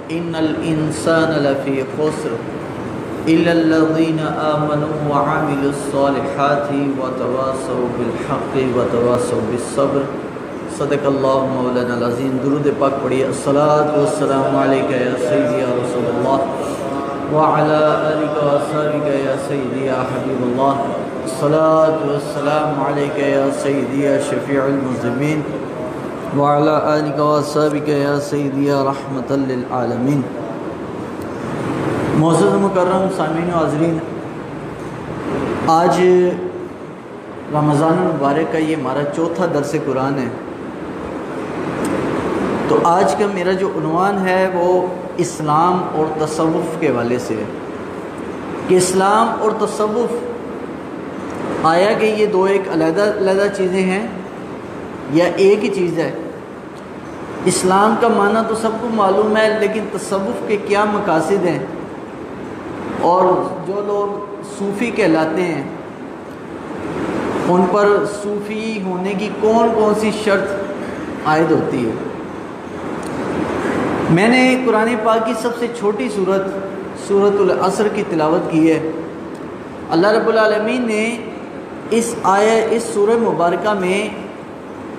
ان الانسان لفی خسر الا الذین آمنوا وعملوا الصالحات وتواصوا بالحق وتواصوا بالصبر۔ صدق اللہ مولانا العظیم۔ درود پاک پڑھیے۔ الصلاۃ والسلام علیک یا سیدی یا رسول اللہ وعلی آلک واصحابک یا سیدی یا حبیب اللہ۔ الصلاۃ والسلام علیک یا سیدی یا شفیع المذنبین وعلی آلک واصحابک یا سیدی یا رحمۃ للعالمین۔ معزز مکرم سامعین و حاضرین، آج رمضان المبارک کا یہ ہمارا چوتھا درس قرآن ہے۔ تو آج کا میرا جو عنوان ہے وہ اسلام اور تصوف کے حوالے سے ہے کہ اسلام اور تصوف آیا کہ یہ دو ایک علیحدہ علیحدہ چیزیں ہیں یا ایک ہی چیز ہے؟ اسلام کا معنی تو سب کو معلوم ہے، لیکن تصوف کے کیا مقاصد ہیں اور جو لوگ صوفی کہلاتے ہیں ان پر صوفی ہونے کی کون کون سی شرط عائد ہوتی ہے؟ میں نے قرآن پاک کی سب سے چھوٹی سورۃ العصر کی تلاوت کی ہے۔ اللہ رب العالمین نے اس سورہ مبارکہ میں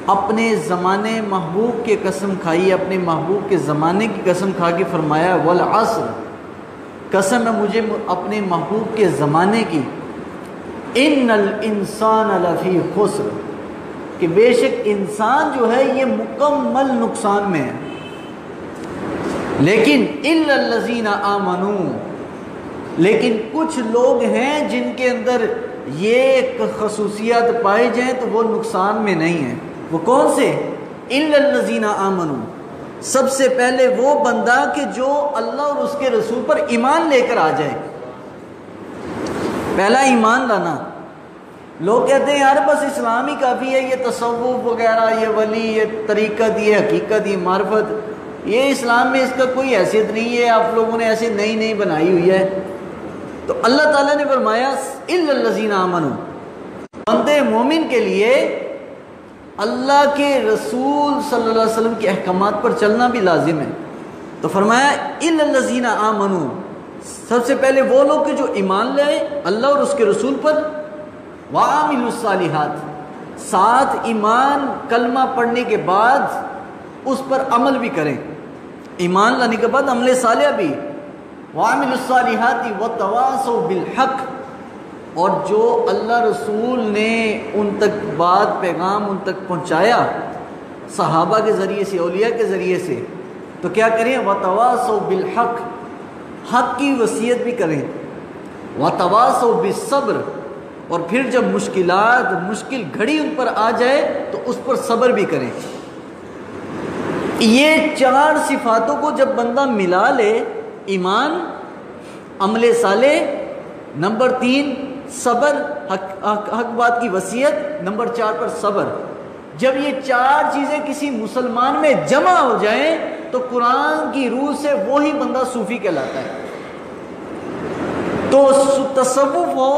اپنے زمانے محبوب کے قسم کھائی، اپنے محبوب کے زمانے کی قسم کھا کے فرمایا والعصر، قسم ہے مجھے اپنے محبوب کے زمانے کی، ان الانسان لفی خسر، کہ بے شک انسان جو ہے یہ مکمل نقصان میں ہے، لیکن الا الذین آمنوا، لیکن کچھ لوگ ہیں جن کے اندر یہ خصوصیات پائی جائیں تو وہ نقصان میں نہیں ہیں۔ وہ کون سے؟ الا الذین آمنوا، سب سے پہلے وہ بندہ کہ جو اللہ اور اس کے رسول پر ایمان لے کر آ جائے۔ پہلا ایمان لانا۔ لوگ کہتے ہیں یار بس اسلام ہی کافی ہے، یہ تصوف وغیرہ، یہ ولی، یہ طریقت، یہ حقیقت، یہ معرفت، یہ اسلام میں اس کا کوئی حیثیت نہیں ہے، آپ لوگوں نے ایسے نئی بنائی ہوئی ہے۔ تو اللہ تعالیٰ نے فرمایا الا الذین آمنوا، بندے مومن کے لیے اللہ کے رسول صلی اللہ علیہ وسلم کے احکامات پر چلنا بھی لازم ہے۔ تو فرمایا الا الذین آمنوا، سب سے پہلے وہ لوگ کہ جو ایمان لائے اللہ اور اس کے رسول پر، وعملوا الصالحات، ساتھ ایمان کلمہ پڑھنے کے بعد اس پر عمل بھی کریں، ایمان لانے کے بعد عمل صالح بھی، وعملوا الصالحات وتواصوا بالحق، اور جو اللہ رسول نے ان تک بات پیغام ان تک پہنچایا صحابہ کے ذریعے سے، اولیاء کے ذریعے سے، تو کیا کریں؟ وتواصوا بالحق، حق کی وصیت بھی کریں، وتواصوا بالصبر، اور پھر جب مشکل گھڑی ان پر آ جائے تو اس پر صبر بھی کریں۔ یہ چار صفاتوں کو جب بندہ ملا لے، ایمان، عمل صالح، نمبر 3 صبر، حق بات کی وصیت، نمبر 4 پر صبر، جب یہ چار چیزیں کسی مسلمان میں جمع ہو جائیں تو قرآن کی روح سے وہی بندہ صوفی کہلاتا ہے۔ تو تصوف ہو،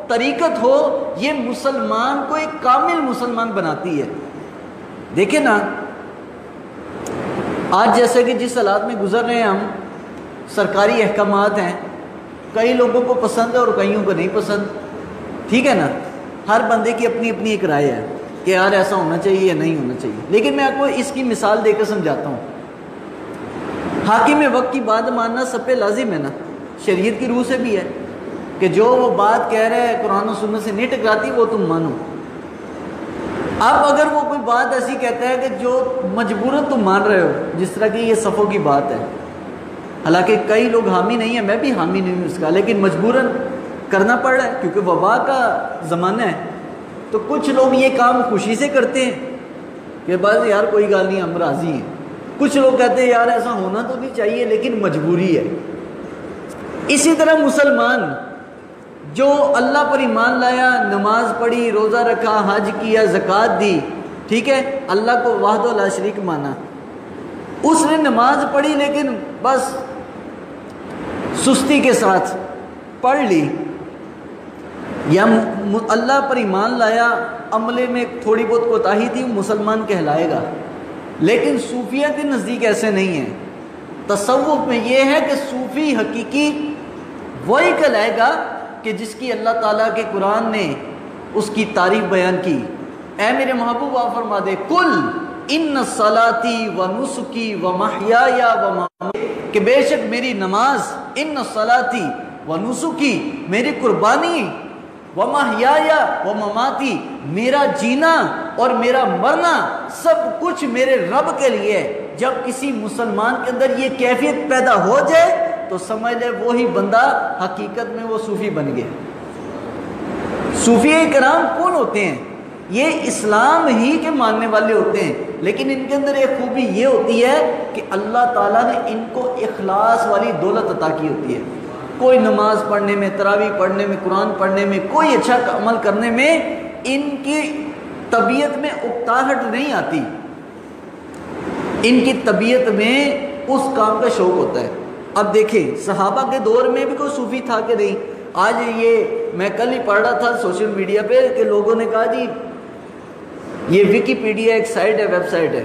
طریقت ہو، یہ مسلمان کو ایک کامل مسلمان بناتی ہے۔ دیکھیں نا، آج جیسے کہ جس حالات میں گزر رہے ہیں ہم، سرکاری احکامات ہیں، کئی لوگوں کو پسند ہے اور کئیوں کو نہیں پسند، ٹھیک ہے نا، ہر بندے کی اپنی اپنی ایک رائے ہے کہ یار ایسا ہونا چاہیے یا نہیں ہونا چاہیے۔ لیکن میں آپ کو اس کی مثال دے کر سمجھاتا ہوں۔ حاکم وقت کی بات ماننا سب پہ لازم ہے نا، شریعت کی روح سے بھی ہے کہ جو وہ بات کہہ رہا ہے قرآن و سنت سے نہیں ٹکراتی وہ تم مانو۔ اب اگر وہ کوئی بات ایسی کہتا ہے کہ جو مجبوراً تم مان رہے ہو، جس طرح کی یہ صفوں کی بات ہے، حالانکہ کئی لوگ حامی نہیں ہیں، میں بھی حامی نہیں ہوں اس کا، لیکن مجبوراً کرنا پڑ رہا ہے کیونکہ وبا کا زمانہ ہے، تو کچھ لوگ یہ کام خوشی سے کرتے ہیں کہ بس یار کوئی گال نہیں، ہم راضی ہیں۔ کچھ لوگ کہتے ہیں یار ایسا ہونا تو نہیں چاہیے لیکن مجبوری ہے۔ اسی طرح مسلمان جو اللہ پر ایمان لایا، نماز پڑھی، روزہ رکھا، حج کیا، زکوٰۃ دی، ٹھیک ہے، اللہ کو وحدہ لا شریک مانا، اس نے نماز پڑھی لیکن بس سستی کے ساتھ پڑھ لی، یا اللہ پر ایمان لایا، عملے میں تھوڑی بہت کوتاہی تھی، مسلمان کہلائے گا۔ لیکن صوفیہ کے نزدیک ایسے نہیں ہیں، تصوف میں یہ ہے کہ صوفی حقیقی وہی کہلائے گا کہ جس کی اللہ تعالیٰ کے قرآن نے اس کی تعریف بیان کی. اے میرے محبوب آپ فرما دے کل ان صلاتی و نسکی و محیای و مماتی، کہ بے شک میری نماز، ان صلاتی و نسکی میری قربانی، و محیای و مماتی میرا جینا اور میرا مرنا سب کچھ میرے رب کے لیے ہے. جب کسی مسلمان کے اندر یہ کیفیت پیدا ہو جائے تو سمجھ لے وہی بندہ حقیقت میں وہ صوفی بن گیا. صوفیہ کرام کون ہوتے ہیں؟ یہ اسلام ہی کے ماننے والے ہوتے ہیں، لیکن ان کے اندر ایک خوبی یہ ہوتی ہے کہ اللہ تعالیٰ نے ان کو اخلاص والی دولت عطا کی ہوتی ہے. کوئی نماز پڑھنے میں، تراویح پڑھنے میں، قرآن پڑھنے میں، کوئی اچھا عمل کرنے میں ان کی طبیعت میں اکتاہٹ نہیں آتی، ان کی طبیعت میں اس کام کا شوق ہوتا ہے. اب دیکھیں صحابہ کے دور میں بھی کوئی صوفی تھا کہ نہیں؟ آج یہ میں کل ہی پڑھ رہا تھا سوشل میڈیا پہ کہ لوگوں نے کہا جی یہ ویکیپیڈیا ایک سائٹ ہے، ویب سائٹ ہے،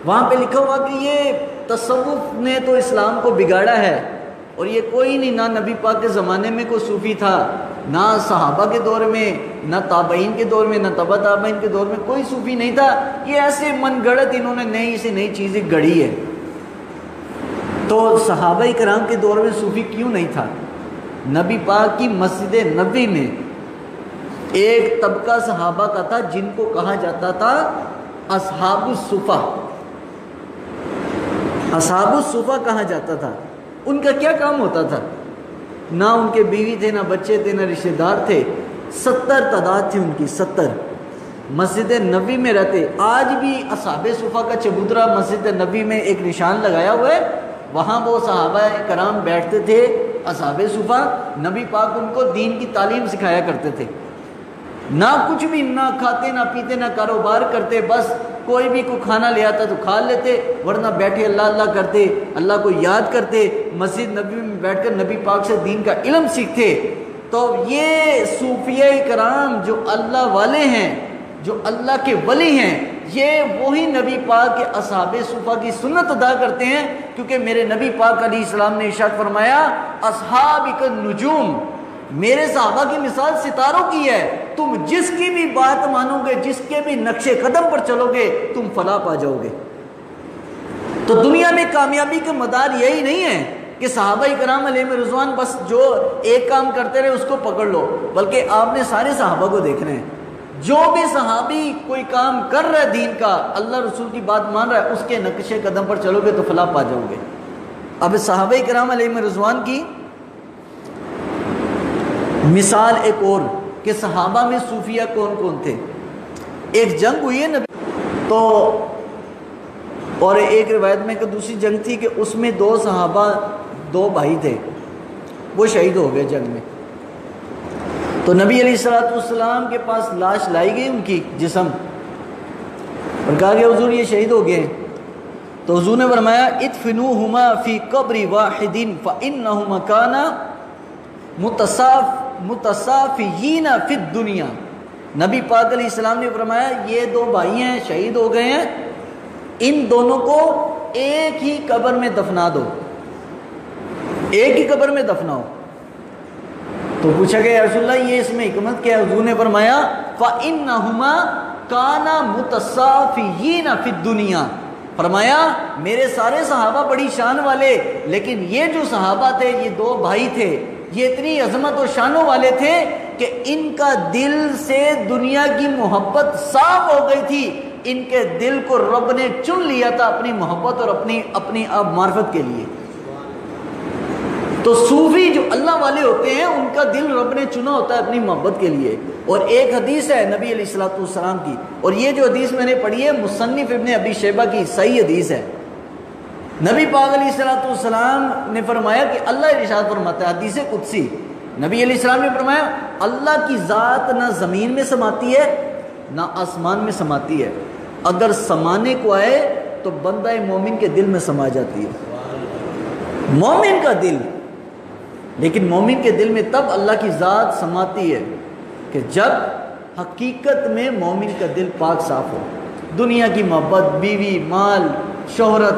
وہاں پہ لکھا ہوا کہ یہ تصوف نے تو اسلام کو بگاڑا ہے، اور یہ کوئی نہیں، نہ نبی پاک کے زمانے میں کوئی صوفی تھا، نہ صحابہ کے دور میں، نہ تابعین کے دور میں، نہ تبع تابعین کے دور میں کوئی صوفی نہیں تھا. یہ ایسے من گڑت انہوں نے نئی سے نئی چیزیں گڑھی ہے. تو صحابہ کرام کے دور میں صوفی کیوں نہیں تھا؟ نبی پاک کی مسجد نبوی میں ایک طبقہ صحابہ کا تھا جن کو کہا جاتا تھا اصحاب الصفہ. اصحاب الصفہ کہا جاتا تھا. ان کا کیا کام ہوتا تھا؟ نہ ان کے بیوی تھے، نہ بچے تھے، نہ رشتہ دار تھے. 70 تعداد تھی ان کی، 70 مسجد نبوی میں رہتے. آج بھی اصحاب صفہ کا چبوترا مسجد نبوی میں ایک نشان لگایا ہوا ہے، وہاں وہ صحابہ کرام بیٹھتے تھے. اصحاب صفہ نبی پاک ان کو دین کی تعلیم سکھایا کرتے تھے. نہ کچھ بھی، نہ کھاتے، نہ پیتے، نہ کاروبار کرتے، بس کوئی بھی کوئی کھانا لے آتا تو کھا لیتے، ورنہ بیٹھے اللہ اللہ کرتے، اللہ کو یاد کرتے، مسجد نبوی میں بیٹھ کر نبی پاک سے دین کا علم سیکھتے. تو یہ صوفیہ کرام جو اللہ والے ہیں، جو اللہ کے ولی ہیں، یہ وہی نبی پاک کے اصحاب صفہ کی سنت ادا کرتے ہیں. کیونکہ میرے نبی پاک علیہ السلام نے ارشاد فرمایا اصحابک النجوم، میرے صحابہ کی مثال ستاروں کی ہے، تم جس کی بھی بات مانو گے، جس کے بھی نقش قدم پر چلو گے، تم فلاح پا جاؤ گے. تو دنیا میں کامیابی کا مدار یہی نہیں ہے کہ صحابہ کرام علیہ رضوان بس جو ایک کام کرتے رہے اس کو پکڑ لو، بلکہ آپ نے سارے صحابہ کو دیکھنا ہے. جو بھی صحابی کوئی کام کر رہا ہے دین کا، اللہ رسول کی بات مان رہا ہے، اس کے نقش قدم پر چلو گے تو فلاح پا جاؤ گے. اب صحابہ کرام علیہ رضوان کی مثال ایک اور کہ صحابہ میں صوفیہ کون کون تھے. ایک جنگ ہوئی ہے نبی تو، اور ایک روایت میں کہ دوسری جنگ تھی کہ اس میں 2 صحابہ 2 بھائی تھے، وہ شہید ہو گئے جنگ میں. تو نبی علیہ السلام کے پاس لاش لائی گئی ان کی جسم، اور کہا کہ حضور یہ شہید ہو گئے. تو حضور نے فرمایا ادفنوہما فی قبر واحد فانہما کانا متصافیین فی الدنیا. نبی پاک علیہ السلام نے فرمایا یہ 2 بھائی ہیں، شہید ہو گئے ہیں، ان دونوں کو ایک ہی قبر میں دفنا دو، ایک ہی قبر میں دفناؤ. تو پوچھا گیا یا رسول اللہ یہ اس میں حکمت کیا ہے؟ حضور نے فرمایا فَإِنَّهُمَا كَانَا مُتَصَافِيِّينَ فِي الدُّنْيَا. فرمایا میرے سارے صحابہ بڑی شان والے، لیکن یہ جو صحابہ تھے، یہ 2 بھائی تھے، یہ اتنی عظمت و شانوں والے تھے کہ ان کا دل سے دنیا کی محبت صاف ہو گئی تھی. ان کے دل کو رب نے چن لیا تھا اپنی محبت اور اپنی معرفت کے لیے. تو صوفی جو اللہ والے ہوتے ہیں ان کا دل رب نے چنا ہوتا ہے اپنی محبت کے لیے. اور ایک حدیث ہے نبی علیہ السلام کی، اور یہ جو حدیث میں نے پڑھی ہے مصنف ابن ابی شیبہ کی صحیح حدیث ہے. نبی پاک علیہ السلام نے فرمایا کہ اللہ ارشاد فرماتا ہے، حدیث قدسی، نبی علیہ السلام نے فرمایا اللہ کی ذات نہ زمین میں سماتی ہے نہ آسمان میں سماتی ہے، اگر سمانے کو آئے تو بندہ مومن کے دل میں سما جاتی ہے، مومن کا دل. لیکن مومن کے دل میں تب اللہ کی ذات سماتی ہے کہ جب حقیقت میں مومن کا دل پاک صاف ہو. دنیا کی محبت، بیوی، مال، شہرت،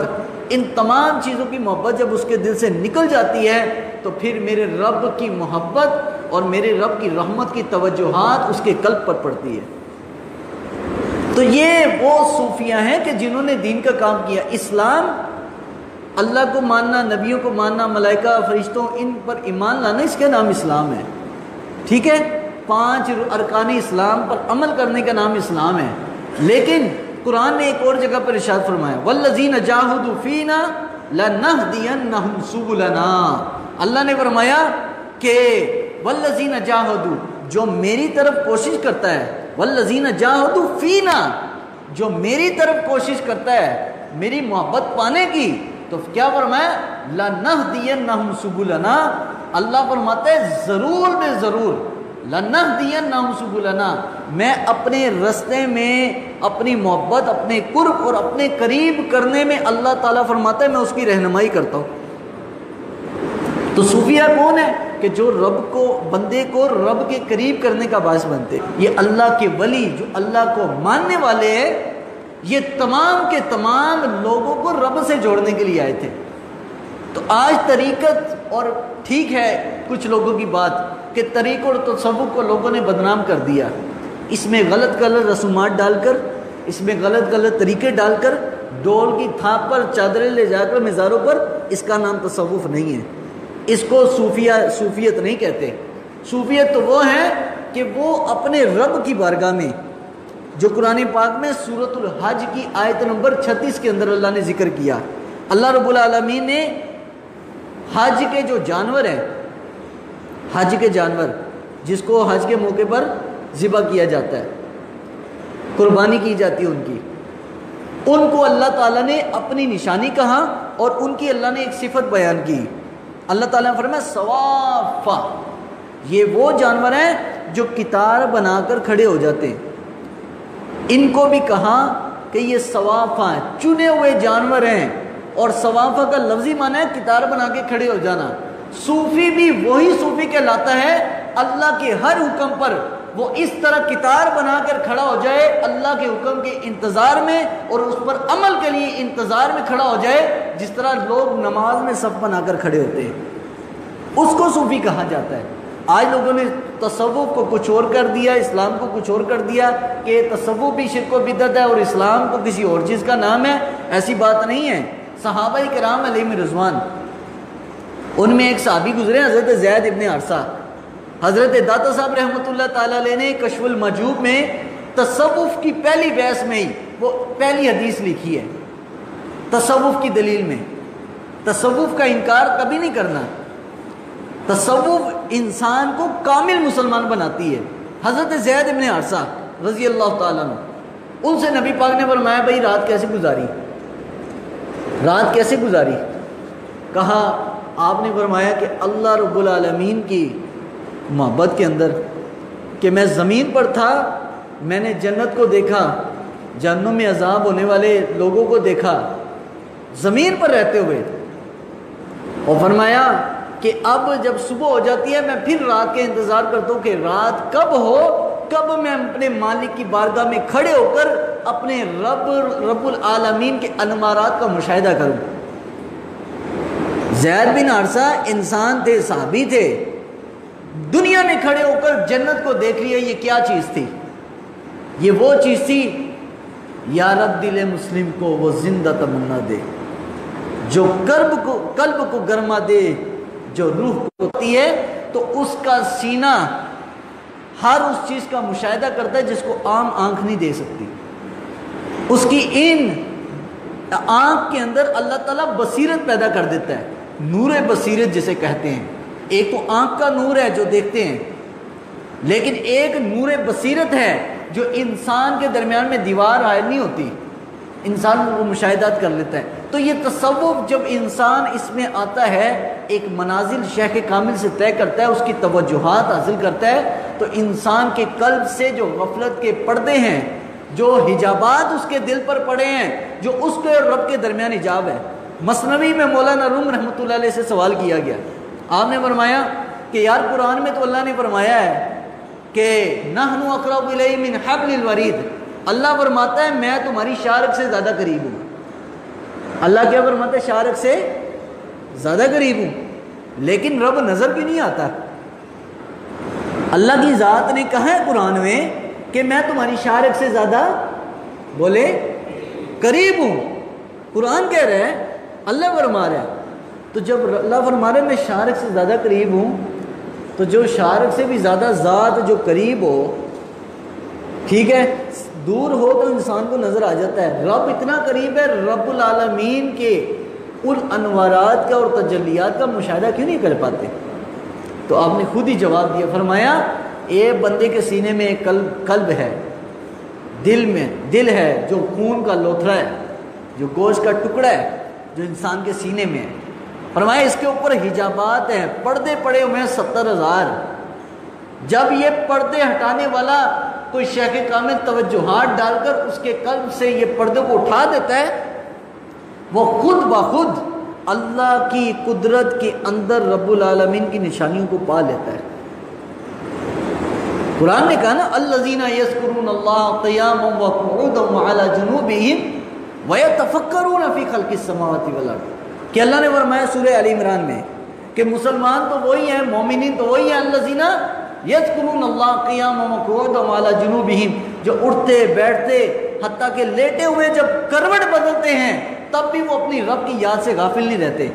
ان تمام چیزوں کی محبت جب اس کے دل سے نکل جاتی ہے تو پھر میرے رب کی محبت اور میرے رب کی رحمت کی توجہات اس کے قلب پر پڑتی ہے۔ تو یہ وہ صوفیہ ہیں کہ جنہوں نے دین کا کام کیا۔ اسلام، اللہ کو ماننا، نبیوں کو ماننا، ملائکہ، فرشتوں، ان پر ایمان لانا، اس کا نام اسلام ہے، ٹھیک ہے؟ 5 ارکان اسلام پر عمل کرنے کا نام اسلام ہے۔ لیکن قرآن نے ایک اور جگہ پر ارشاد فرمایا وَالَّذِينَ جَاهَدُوا فِينَا لَنَهْدِيَنَّهُمْ سُبُلَنَا، اللہ نے فرمایا کہ وَالَّذِينَ جَاهَدُوا، جو میری طرف کوشش کرتا ہے، وَالَّذِينَ جَاهَدُوا فِينَا، جو میری طرف کوشش کرتا ہے میری محبت پانے کی، تو کیا فرمایا لَنَهْدِيَنَّهُمْ سُبُلَنَا، اللہ فرماتا ہے ضرور بے ضرور لَنَهْدِيَنَّهُمْ سُبُلَنَا، میں اپنے رستے میں اپنی محبت، اپنے قرب اور اپنے قریب کرنے میں اللہ تعالیٰ فرماتا ہے میں اس کی رہنمائی کرتا ہوں۔ تو صوفیہ کون ہے؟ کہ جو رب کو، بندے کو رب کے قریب کرنے کا باعث بنتے۔ یہ اللہ کے ولی جو اللہ کو ماننے والے ہیں، یہ تمام کے تمام لوگوں کو رب سے جوڑنے کے لیے آئے تھے۔ تو آج طریقت، اور ٹھیک ہے کچھ لوگوں کی بات کہ طریق اور تصوف کو لوگوں نے بدنام کر دیا، اس میں غلط غلط رسومات ڈال کر، اس میں غلط غلط طریقے ڈال کر، ڈول کی تھاپ پر چادریں لے جا کر مزاروں پر، اس کا نام تصوف نہیں ہے، اس کو صوفیت نہیں کہتے۔ صوفیت تو وہ ہے کہ وہ اپنے رب کی بارگاہ میں، جو قرآن پاک میں سورۃ الحج کی آیت نمبر 36 کے اندر اللہ نے ذکر کیا، اللہ رب العالمین نے حج کے جو جانور ہیں، حج کے جانور جس کو حج کے موقع پر ذبح کیا جاتا ہے، قربانی کی جاتی ہے ان کو اللہ تعالیٰ نے اپنی نشانی کہا، اور ان کی اللہ نے ایک صفت بیان کی۔ اللہ تعالیٰ نے فرمایا صوافا، یہ وہ جانور ہیں جو قطار بنا کر کھڑے ہو جاتے ہیں۔ ان کو بھی کہا کہ یہ صوافا ہیں، چنے ہوئے جانور ہیں، اور صوافا کا لفظی معنی ہے قطار بنا کے کھڑے ہو جانا۔ صوفی بھی وہی صوفی کہلاتا ہے اللہ کے ہر حکم پر وہ اس طرح قطار بنا کر کھڑا ہو جائے، اللہ کے حکم کے انتظار میں اور اس پر عمل کے لیے انتظار میں کھڑا ہو جائے، جس طرح لوگ نماز میں صف بنا کر کھڑے ہوتے ہیں، اس کو صوفی کہا جاتا ہے۔ آج لوگوں نے تصوف کو کچھ اور کر دیا، اسلام کو کچھ اور کر دیا کہ تصوف بھی شرک و بدعت ہے اور اسلام کو کسی اور چیز کا نام ہے۔ ایسی بات نہیں ہے۔ صحابہ کرام علیہم رضوان، ان میں ایک صحابی گزرے حضرت زید ابن حارثہ، حضرت داتا صاحب رحمۃ اللہ تعالیٰ علیہ نے کشف المجوب میں تصوف کی پہلی بحث میں ہی وہ پہلی حدیث لکھی ہے، تصوف کی دلیل میں تصوف کا انکار کبھی نہیں کرنا، تصوف انسان کو کامل مسلمان بناتی ہے۔ حضرت زید ابن حارثہ رضی اللہ تعالیٰ عنہ، ان سے نبی پاک نے فرمایا بھائی رات کیسے گزاری، رات کیسے گزاری؟ کہا، آپ نے فرمایا کہ اللہ رب العالمین کی محبت کے اندر، کہ میں زمین پر تھا، میں نے جنت کو دیکھا، جہنم میں عذاب ہونے والے لوگوں کو دیکھا زمین پر رہتے ہوئے، اور فرمایا کہ اب جب صبح ہو جاتی ہے میں پھر رات کے انتظار کرتا ہوں کہ رات کب ہو، کب میں اپنے مالک کی بارگاہ میں کھڑے ہو کر اپنے رب العالمین کے انوارات کا مشاہدہ کروں۔ زید بن حارثہ انسان تھے، صحابی تھے، دنیا میں کھڑے ہو کر جنت کو دیکھ لیا۔ یہ کیا چیز تھی؟ یہ وہ چیز تھی، یا رب دل مسلم کو وہ زندہ تمنا دے، جو قلب کو گرما دے، جو روح کو ہوتی ہے تو اس کا سینہ ہر اس چیز کا مشاہدہ کرتا ہے جس کو عام آنکھ نہیں دے سکتی۔ اس کی ان آنکھ کے اندر اللہ تعالیٰ بصیرت پیدا کر دیتا ہے، نور بصیرت جسے کہتے ہیں۔ ایک تو آنکھ کا نور ہے جو دیکھتے ہیں، لیکن ایک نور بصیرت ہے جو انسان کے درمیان میں دیوار حائل نہیں ہوتی، انسان وہ مشاہدات کر لیتا ہے۔ تو یہ تصوف جب انسان اس میں آتا ہے، ایک منازل شیخ کامل سے طے کرتا ہے، اس کی توجہات حاصل کرتا ہے، تو انسان کے قلب سے جو غفلت کے پردے ہیں، جو حجابات اس کے دل پر پڑے ہیں، جو اس کے اور رب کے درمیان حجاب ہے۔ مثنوی میں مولانا روم رحمۃ اللہ علیہ سے سوال کیا گیا، آپ نے فرمایا کہ یار قرآن میں تو اللہ نے فرمایا ہے کہ نحن اقرب الیہ من حبل الورید، اللہ فرماتا ہے میں تمہاری شارک سے زیادہ قریب ہوں، اللہ کیا فرماتا ہے؟ شارق سے زیادہ قریب ہوں. لیکن رب نظر کیوں نہیں آتا؟ اللہ کی ذات نے کہا ہے قرآن میں کہ میں تمہاری شارق سے زیادہ بولے قریب ہوں. قرآن کہہ رہا ہے، اللہ فرما رہا ہے. تو جب اللہ فرما رہا ہے میں شارق سے زیادہ قریب ہوں، تو جو شارق سے بھی زیادہ ذات جو قریب ہو، ٹھیک ہے، دور ہو تو انسان کو نظر آ جاتا ہے. رب اتنا قریب ہے، رب العالمین کے ان انوارات کا اور تجلیات کا مشاہدہ کیوں نہیں کر پاتے؟ تو آپ نے خود ہی جواب دیا، فرمایا ایک بندے کے سینے میں ایک قلب ہے، دل ہے جو خون کا لوتھڑا ہے، جو گوشت کا ٹکڑا ہے، جو انسان کے سینے میں ہے. فرمایا اس کے اوپر حجابات ہیں، پردے پڑے ہوئے ہیں 70,000. جب یہ پردے ہٹانے والا کوئی شیخ کامل توجہات ڈال کر اس کے قلب سے یہ پردے کو اٹھا دیتا ہے، وہ خود بخود اللہ کی قدرت کے اندر رب العالمین کی نشانیوں کو پا لیتا ہے. قرآن نے کہا نا الذین یذکرون اللہ قیاما وقعودا وعلی جنوبہم ویتفکرون فی خلق السماوات والارض، کہ اللہ نے فرمایا سورہ آل عمران میں کہ مسلمان تو وہی ہیں، مومنین تو وہی ہیں، الذین یذکرون اللہ قیاما وقعودا وعلی جنوبہم، جو اٹھتے بیٹھتے حتیٰ کہ لیٹے ہوئے جب کروٹ بدلتے ہیں تب بھی وہ اپنی رب کی یاد سے غافل نہیں رہتے.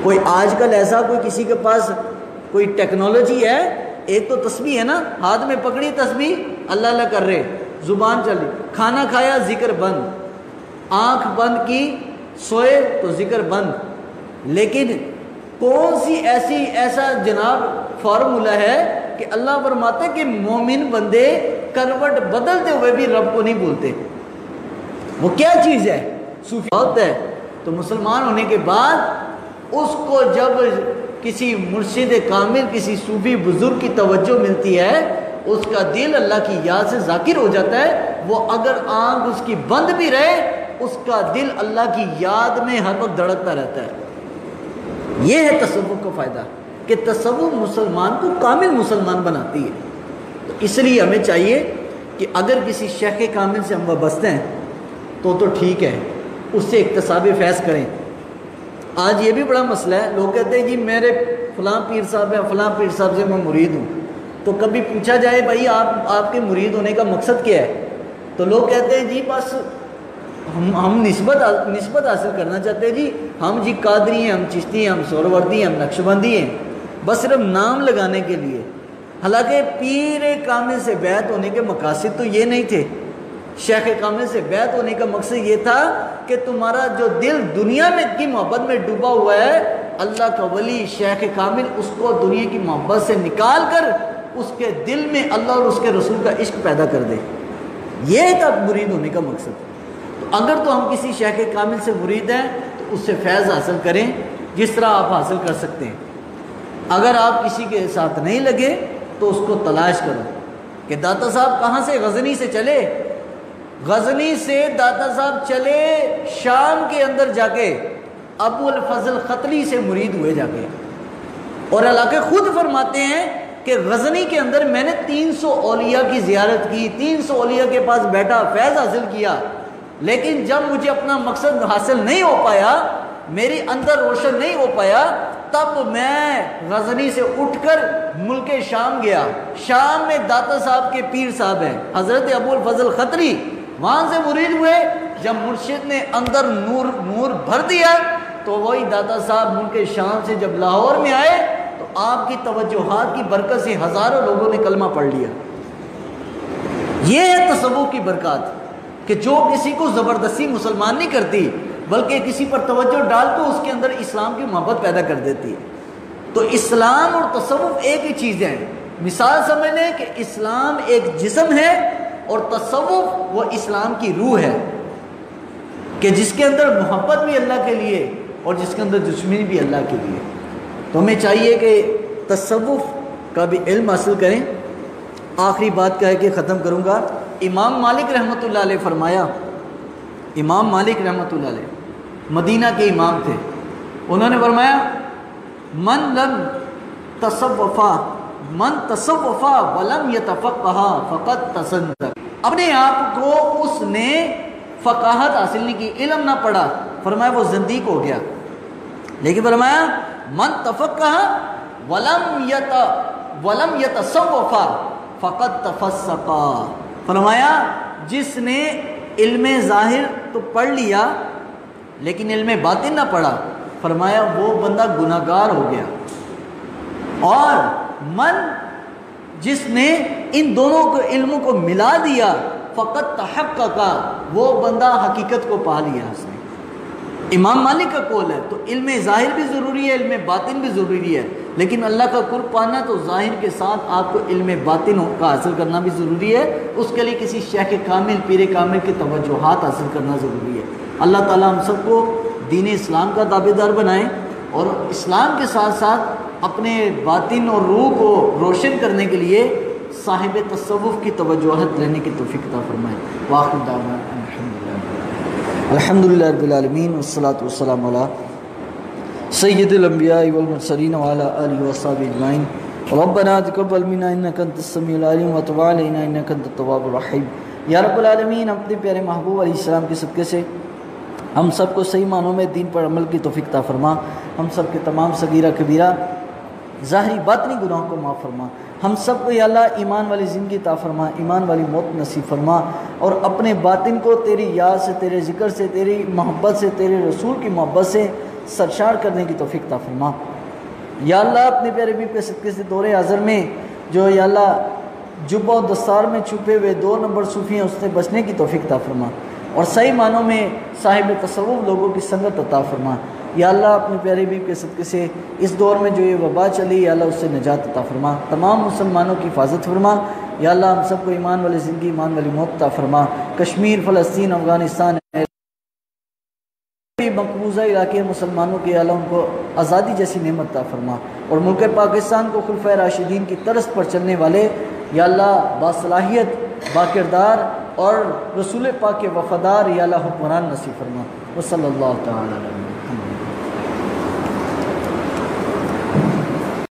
کوئی آج کل ایسا کوئی کسی کے پاس کوئی ٹیکنالوجی ہے، ایک تو تسبیح ہے نا، ہاتھ میں پکڑی تسبیح اللہ اللہ کر رہے، زبان چلی، کھانا کھایا ذکر بند، آنکھ بند کی سوئے تو ذکر بند. لیکن کون سی ایسا جناب فارمولہ ہے کہ اللہ فرماتا ہے کہ مومن بندے کروٹ بدلتے ہوئے بھی رب کو نہیں بھولتے؟ وہ کیا چیز ہے؟ صوفی ہوتا ہے. تو مسلمان ہونے کے بعد اس کو جب کسی مرشد کامل، کسی صوفی بزرگ کی توجہ ملتی ہے، اس کا دل اللہ کی یاد سے ذاکر ہو جاتا ہے. وہ اگر آنکھ اس کی بند بھی رہے، اس کا دل اللہ کی یاد میں ہر وقت دھڑکتا رہتا ہے. یہ ہے تصوف کا فائدہ، کہ تصوف مسلمان کو کامل مسلمان بناتی ہے. تو اس لیے ہمیں چاہیے کہ اگر کسی شیخ کامل سے ہم وابستہ ہیں تو ٹھیک ہے، اس سے اکتساب فیض کریں. آج یہ بھی بڑا مسئلہ ہے، لوگ کہتے ہیں جی میرے فلاں پیر صاحب ہے، فلاں پیر صاحب سے میں مرید ہوں. تو کبھی پوچھا جائے بھائی آپ کے مرید ہونے کا مقصد کیا ہے؟ تو لوگ کہتے ہیں جی بس ہم نسبت حاصل کرنا چاہتے ہیں، جی ہم جی قادری ہیں، ہم چشتی ہیں، ہم سہروردی ہیں، ہم نقشبندی ہیں، بس صرف نام لگانے کے لیے. حالانکہ پیر کامل سے بیعت ہونے کے مقاصد تو یہ نہیں تھے. شیخ کامل سے بیعت ہونے کا مقصد یہ تھا کہ تمہارا جو دل دنیا میں کی محبت میں ڈوبا ہوا ہے، اللہ کا ولی شیخ کامل اس کو دنیا کی محبت سے نکال کر اس کے دل میں اللہ اور اس کے رسول کا عشق پیدا کر دے. یہ تھا مرید ہونے کا مقصد. تو اگر تو ہم کسی شیخ کامل سے مرید ہیں تو اس سے فیض حاصل کریں جس طرح آپ حاصل کر سکتے ہیں. اگر آپ کسی کے ساتھ نہیں لگے تو اس کو تلاش کرو کہ داتا صاحب کہاں سے؟ غزنی سے چلے، غزنی سے داتا صاحب چلے شام کے اندر جا کے ابو الفضل ختلی سے مرید ہوئے جا کے. اور علاقے خود فرماتے ہیں کہ غزنی کے اندر میں نے 300 اولیاء کی زیارت کی، 300 اولیاء کے پاس بیٹھا، فیض حاصل کیا، لیکن جب مجھے اپنا مقصد حاصل نہیں ہو پایا، میری اندر روشن نہیں ہو پایا، تب میں غزنی سے اٹھ کر ملک شام گیا. شام میں داتا صاحب کے پیر صاحب ہیں حضرت ابو الفضل ختری، وہاں سے مرید ہوئے. جب مرشد نے اندر نور بھر دیا تو وہی داتا صاحب ملک شام سے جب لاہور میں آئے تو آپ کی توجہات کی برکت سے ہزاروں لوگوں نے کلمہ پڑھ لیا. یہ ہے تصوف کی برکات، کہ جو کسی کو زبردستی مسلمان نہیں کرتی بلکہ کسی پر توجہ ڈال تو اس کے اندر اسلام کی محبت پیدا کر دیتی ہے. تو اسلام اور تصوف ایک ہی چیز ہے. مثال سمجھ لیں کہ اسلام ایک جسم ہے اور تصوف وہ اسلام کی روح ہے، کہ جس کے اندر محبت بھی اللہ کے لیے اور جس کے اندر دشمنی بھی اللہ کے لیے. تو ہمیں چاہیے کہ تصوف کا بھی علم حاصل کریں. آخری بات کہہ کے ختم کروں گا. امام مالک رحمۃ اللہ علیہ فرمایا، امام مالک رحمۃ اللہ علیہ مدینہ کے امام تھے، انہوں نے فرمایا من تصوفا ولم یتفقہ فقد تصدق. اپنے آپ کو اس نے فقاہت حاصل نہیں کی، علم نہ پڑھا، فرمایا وہ زندیق ہو گیا۔ لیکن فرمایا من تفقہ ولم یتصوف فقد تفسقا، فرمایا جس نے علم ظاہر تو پڑھ لیا لیکن علم باطن نہ پڑھا، فرمایا وہ بندہ گناہگار ہو گیا۔ اور من جس نے ان دونوں کو علموں کو ملا دیا فقط تحققا، وہ بندہ حقیقت کو پا لیا اس نے۔ امام مالک کا قول ہے تو علم ظاہر بھی ضروری ہے، علم باطن بھی ضروری ہے، لیکن اللہ کا قرب پانا تو ظاہر کے ساتھ آپ کو علم باطن کا حاصل کرنا بھی ضروری ہے، اس کے لیے کسی شیخ کامل پیر کامل کی توجہات حاصل کرنا ضروری ہے۔ اللہ تعالیٰ ہم سب کو دین اسلام کا تابعدار بنائیں اور اسلام کے ساتھ ساتھ اپنے باطن اور روح کو روشن کرنے کے لیے صاحب تصوف کی توجہات لینے کی توفیق عطا فرمائیں۔ وآخر دعوانا الحمدللہ رب العالمین والصلاة والسلام علی سید الانبیاء والمرسلین وعلی آلہ وصحبہ اجمعین۔ ربنا تقبل منا انک انت السمیع العلیم وتب علینا انک انت التواب الرحیم۔ یا رب العالمین اپنے پیارے محبوب علیہ السلام کے صدقے سے ہم سب کو صحیح معنوں میں دین پر عمل کی توفیق عطا فرما، ہم سب کے تمام صغیرہ کبیرہ ظاہری باطنی گناہوں کو معاف فرما، ہم سب کو یا اللہ ایمان والی زندگی عطا فرما، ایمان والی موت نصیب فرما، اور اپنے باطن کو تیری یاد سے، تیرے ذکر سے، تیری محبت سے، تیرے رسول کی محبت سے سرشار کرنے کی توفیق عطا فرما۔ یا اللہ اپنے پیارے حبیب کے صدقے سے دور حاضر میں جو یا اللہ جبہ و دستار میں چھپے ہوئے 2 نمبر صوفی ہیں اس سے بچنے کی توفیق عطا فرما، اور صحیح معنوں میں صاحب تصوف لوگوں کی سنگت عطا فرما۔ یا اللہ اپنے پیارے حبیب کے صدقے سے اس دور میں جو یہ وبا چلی یا اللہ اس سے نجات عطا فرما، تمام مسلمانوں کی حفاظت فرما۔ یا اللہ ہم سب کو ایمان والی زندگی، ایمان والی موت عطا فرما۔ کشمیر، فلسطین، افغانستان مقبوضہ علاقے مسلمانوں کے اللہ ان کو آزادی جیسی نعمت عطا فرما، اور ملک پاکستان کو خلفائے راشدین کی طرز پر چلنے والے یا اللہ باصلاحیت، باکردار اور رسول پاک کے وفادار یا اللہ حکمران نصیب فرما۔ وصلی اللہ تعالی علیہ وسلم۔